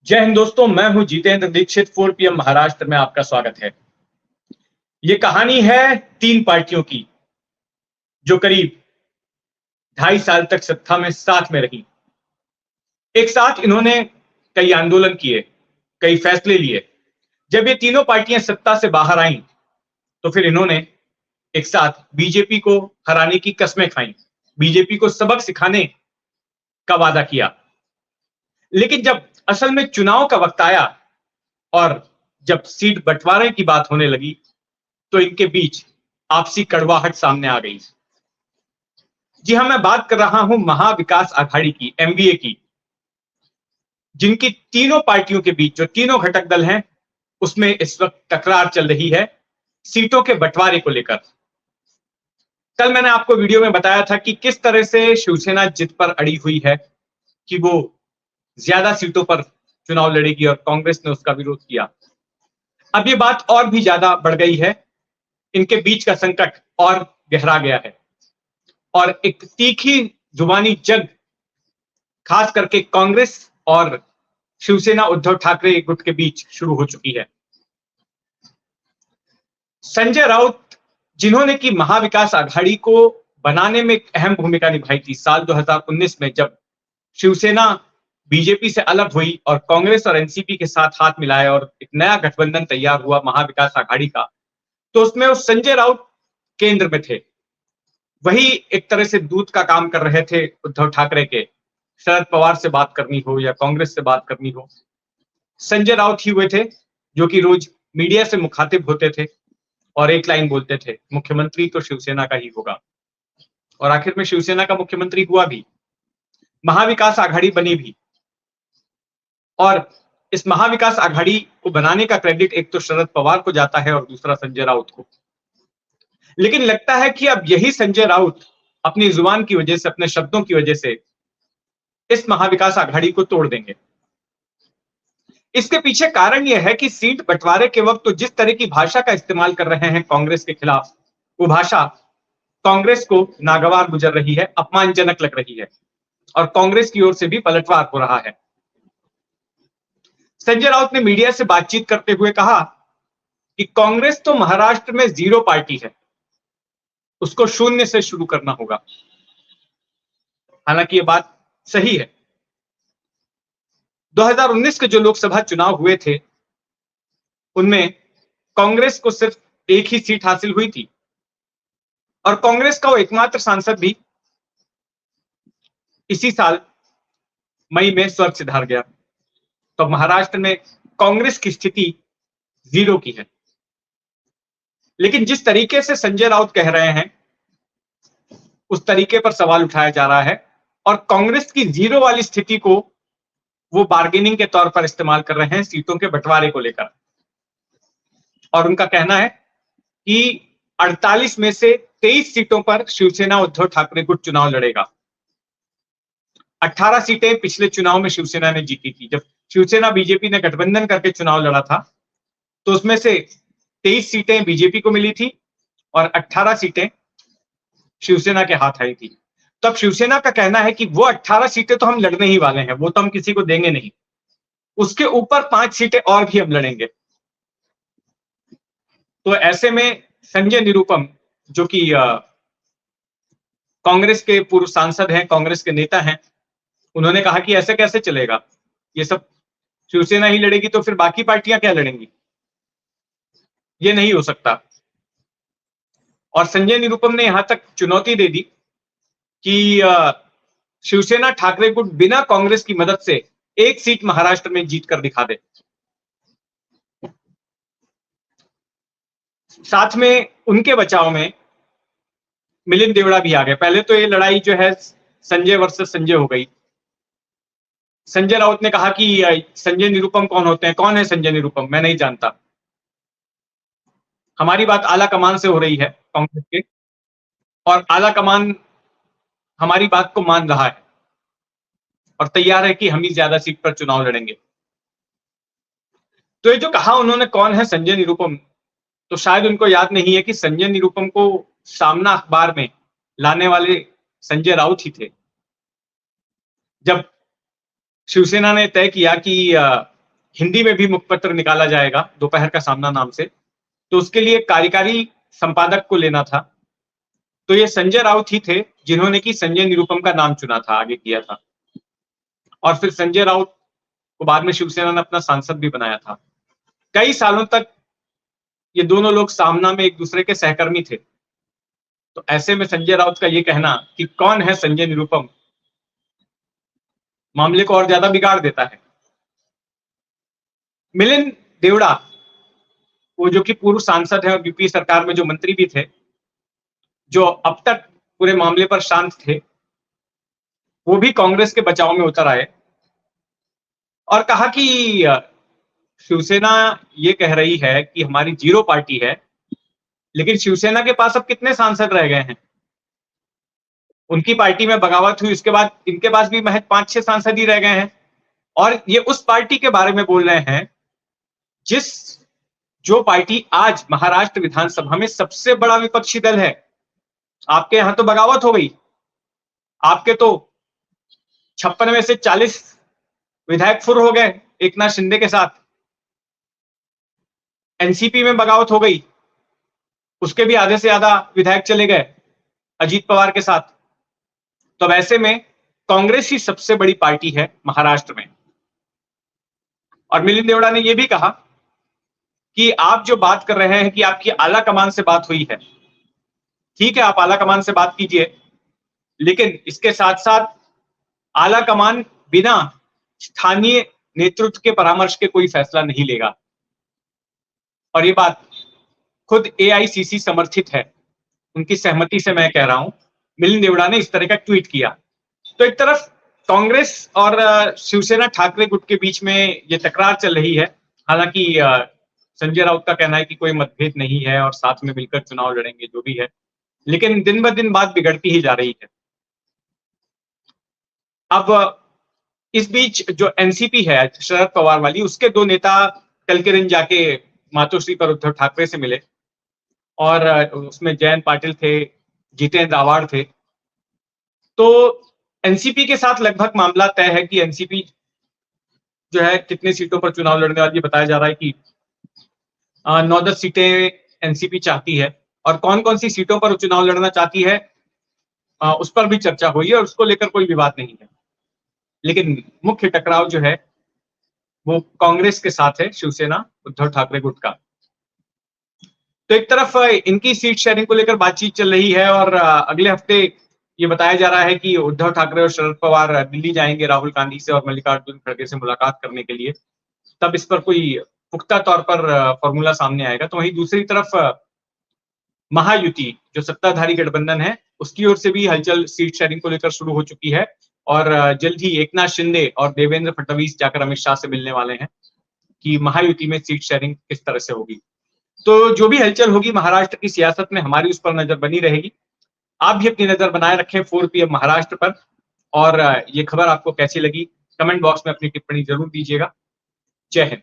जय हिंद दोस्तों, मैं हूं जितेंद्र दीक्षित। 4 PM महाराष्ट्र में आपका स्वागत है। ये कहानी है 3 पार्टियों की जो करीब 2.5 साल तक सत्ता में साथ में रही। एक साथ इन्होंने कई आंदोलन किए, कई फैसले लिए। जब ये तीनों पार्टियां सत्ता से बाहर आईं, तो फिर इन्होंने एक साथ बीजेपी को हराने की कस्में खाई, बीजेपी को सबक सिखाने का वादा किया। लेकिन जब असल में चुनाव का वक्त आया और जब सीट बंटवारे की बात होने लगी, तो इनके बीच आपसी कड़वाहट सामने आ गई। जी हां, मैं बात कर रहा हूं महाविकास आघाड़ी की, एमवीए की, जिनकी तीनों पार्टियों के बीच, जो तीनों घटक दल हैं, उसमें इस वक्त तकरार चल रही है सीटों के बंटवारे को लेकर। कल मैंने आपको वीडियो में बताया था कि किस तरह से शिवसेना जिद पर अड़ी हुई है कि वो ज्यादा सीटों पर चुनाव लड़ेगी और कांग्रेस ने उसका विरोध किया। अब ये बात और भी ज्यादा बढ़ गई है, इनके बीच का संकट और गहरा गया है और एक तीखी जुबानी जंग खास करके कांग्रेस और शिवसेना उद्धव ठाकरे गुट के बीच शुरू हो चुकी है। संजय राउत, जिन्होंने की महाविकास आघाड़ी को बनाने में एक अहम भूमिका निभाई थी साल 2019 में, जब शिवसेना बीजेपी से अलग हुई और कांग्रेस और एनसीपी के साथ हाथ मिलाया और एक नया गठबंधन तैयार हुआ महाविकास आघाड़ी का, तो उसमें उस संजय राउत केंद्र में थे। वही एक तरह से दूत का काम कर रहे थे उद्धव ठाकरे के। शरद पवार से बात करनी हो या कांग्रेस से बात करनी हो, संजय राउत ही हुए थे जो कि रोज मीडिया से मुखातिब होते थे और एक लाइन बोलते थे, मुख्यमंत्री तो शिवसेना का ही होगा। और आखिर में शिवसेना का मुख्यमंत्री हुआ भी, महाविकास आघाड़ी बनी भी। और इस महाविकास आघाड़ी को बनाने का क्रेडिट एक तो शरद पवार को जाता है और दूसरा संजय राउत को। लेकिन लगता है कि अब यही संजय राउत अपनी जुबान की वजह से, अपने शब्दों की वजह से इस महाविकास आघाड़ी को तोड़ देंगे। इसके पीछे कारण यह है कि सीट बंटवारे के वक्त तो जिस तरह की भाषा का इस्तेमाल कर रहे हैं कांग्रेस के खिलाफ, वो भाषा कांग्रेस को नागवार गुजर रही है, अपमानजनक लग रही है और कांग्रेस की ओर से भी पलटवार हो रहा है। संजय राउत ने मीडिया से बातचीत करते हुए कहा कि कांग्रेस तो महाराष्ट्र में 0 पार्टी है, उसको 0 से शुरू करना होगा। हालांकि यह बात सही है। 2019 के जो लोकसभा चुनाव हुए थे, उनमें कांग्रेस को सिर्फ एक ही सीट हासिल हुई थी और कांग्रेस का वो एकमात्र सांसद भी इसी साल मई में स्वर्ग सिधार गया। तो महाराष्ट्र में कांग्रेस की स्थिति 0 की है। लेकिन जिस तरीके से संजय राउत कह रहे हैं, उस तरीके पर सवाल उठाया जा रहा है और कांग्रेस की 0 वाली स्थिति को वो बार्गेनिंग के तौर पर इस्तेमाल कर रहे हैं सीटों के बंटवारे को लेकर। और उनका कहना है कि 48 में से 23 सीटों पर शिवसेना उद्धव ठाकरे गुट चुनाव लड़ेगा। 18 सीटें पिछले चुनाव में शिवसेना ने जीती थी। जब शिवसेना बीजेपी ने गठबंधन करके चुनाव लड़ा था, तो उसमें से 23 सीटें बीजेपी को मिली थी और 18 सीटें शिवसेना के हाथ आई थी। तब शिवसेना का कहना है कि वो 18 सीटें तो हम लड़ने ही वाले हैं, वो तो हम किसी को देंगे नहीं, उसके ऊपर 5 सीटें और भी हम लड़ेंगे। तो ऐसे में संजय निरुपम, जो कि कांग्रेस के पूर्व सांसद हैं, कांग्रेस के नेता हैं, उन्होंने कहा कि ऐसे कैसे चलेगा, ये सब शिवसेना ही लड़ेगी तो फिर बाकी पार्टियां क्या लड़ेंगी, ये नहीं हो सकता। और संजय निरुपम ने यहां तक चुनौती दे दी कि शिवसेना ठाकरे गुट बिना कांग्रेस की मदद से एक सीट महाराष्ट्र में जीत कर दिखा दे। साथ में उनके बचाव में मिलिंद देवड़ा भी आ गए। पहले तो ये लड़ाई जो है संजय वर्सेस संजय हो गई। संजय राउत ने कहा कि संजय निरुपम कौन होते हैं, कौन है संजय निरुपम, मैं नहीं जानता। हमारी बात आला कमान से हो रही है कांग्रेस के, और आला कमान हमारी बात को मान रहा है और तैयार है कि हम ही ज्यादा सीट पर चुनाव लड़ेंगे। तो ये जो कहा उन्होंने कौन है संजय निरुपम, तो शायद उनको याद नहीं है कि संजय निरुपम को सामना अखबार में लाने वाले संजय राउत ही थे। जब शिवसेना ने तय किया कि हिंदी में भी मुखपत्र निकाला जाएगा दोपहर का सामना नाम से, तो उसके लिए कार्यकारी संपादक को लेना था। तो ये संजय राउत ही थे जिन्होंने कि संजय निरुपम का नाम चुना था, आगे किया था। और फिर संजय राउत को बाद में शिवसेना ने अपना सांसद भी बनाया था। कई सालों तक ये दोनों लोग सामना में एक दूसरे के सहकर्मी थे। तो ऐसे में संजय राउत का ये कहना कि कौन है संजय निरुपम, मामले को और ज्यादा बिगाड़ देता है। मिलिंद देवड़ा, वो जो कि पूर्व सांसद है और यूपीए सरकार में जो मंत्री भी थे, जो अब तक पूरे मामले पर शांत थे, वो भी कांग्रेस के बचाव में उतर आए और कहा कि शिवसेना ये कह रही है कि हमारी जीरो पार्टी है, लेकिन शिवसेना के पास अब कितने सांसद रह गए हैं? उनकी पार्टी में बगावत हुई, उसके बाद इनके पास भी महज 5-6 सांसद ही रह गए हैं। और ये उस पार्टी के बारे में बोल रहे हैं जो पार्टी आज महाराष्ट्र विधानसभा में सबसे बड़ा विपक्षी दल है। आपके यहां तो बगावत हो गई, आपके तो 56 में से 40 विधायक फुर हो गए एकनाथ शिंदे के साथ। एनसीपी में बगावत हो गई, उसके भी आधे से ज्यादा विधायक चले गए अजीत पवार के साथ। तो अब ऐसे में कांग्रेस ही सबसे बड़ी पार्टी है महाराष्ट्र में। और मिलिंद देवड़ा ने यह भी कहा कि आप जो बात कर रहे हैं कि आपकी आला कमान से बात हुई है, ठीक है, आप आला कमान से बात कीजिए, लेकिन इसके साथ साथ आला कमान बिना स्थानीय नेतृत्व के परामर्श के कोई फैसला नहीं लेगा। और ये बात खुद एआईसीसी समर्थित है, उनकी सहमति से मैं कह रहा हूं। मिलिंद देवड़ा ने इस तरह का ट्वीट किया। तो एक तरफ कांग्रेस और शिवसेना ठाकरे गुट के बीच में ये तकरार चल रही है। हालांकि संजय राउत का कहना है कि कोई मतभेद नहीं है और साथ में मिलकर चुनाव लड़ेंगे, जो भी है, लेकिन दिन ब दिन बात बिगड़ती ही जा रही है। अब इस बीच जो एनसीपी है शरद पवार वाली, उसके दो नेता कल के दिन जाके मातोश्री पर उद्धव ठाकरे से मिले और उसमें जयंत पाटिल थे, जितेंद्र आवाड़ थे। तो एनसीपी के साथ लगभग मामला तय है कि एनसीपी जो है कितने सीटों पर चुनाव लड़ने वाली, बताया जा रहा है कि 9-10 सीटें एनसीपी चाहती है और कौन कौन सी सीटों पर चुनाव लड़ना चाहती है उस पर भी चर्चा हुई है और उसको लेकर कोई विवाद नहीं है। लेकिन मुख्य टकराव जो है वो कांग्रेस के साथ है, शिवसेना उद्धव ठाकरे गुट का। तो एक तरफ इनकी सीट शेयरिंग को लेकर बातचीत चल रही है और अगले हफ्ते ये बताया जा रहा है कि उद्धव ठाकरे और शरद पवार दिल्ली जाएंगे राहुल गांधी से और मल्लिकार्जुन खड़गे से मुलाकात करने के लिए। तब इस पर कोई पुख्ता तौर पर फॉर्मूला सामने आएगा। तो वहीं दूसरी तरफ महायुति जो सत्ताधारी गठबंधन है, उसकी ओर से भी हलचल सीट शेयरिंग को लेकर शुरू हो चुकी है और जल्द ही एकनाथ शिंदे और देवेंद्र फडणवीस जाकर अमित शाह से मिलने वाले हैं कि महायुति में सीट शेयरिंग किस तरह से होगी। तो जो भी हलचल होगी महाराष्ट्र की सियासत में, हमारी उस पर नजर बनी रहेगी। आप भी अपनी नजर बनाए रखें 4 PM महाराष्ट्र पर। और ये खबर आपको कैसी लगी, कमेंट बॉक्स में अपनी टिप्पणी जरूर दीजिएगा। जय हिंद।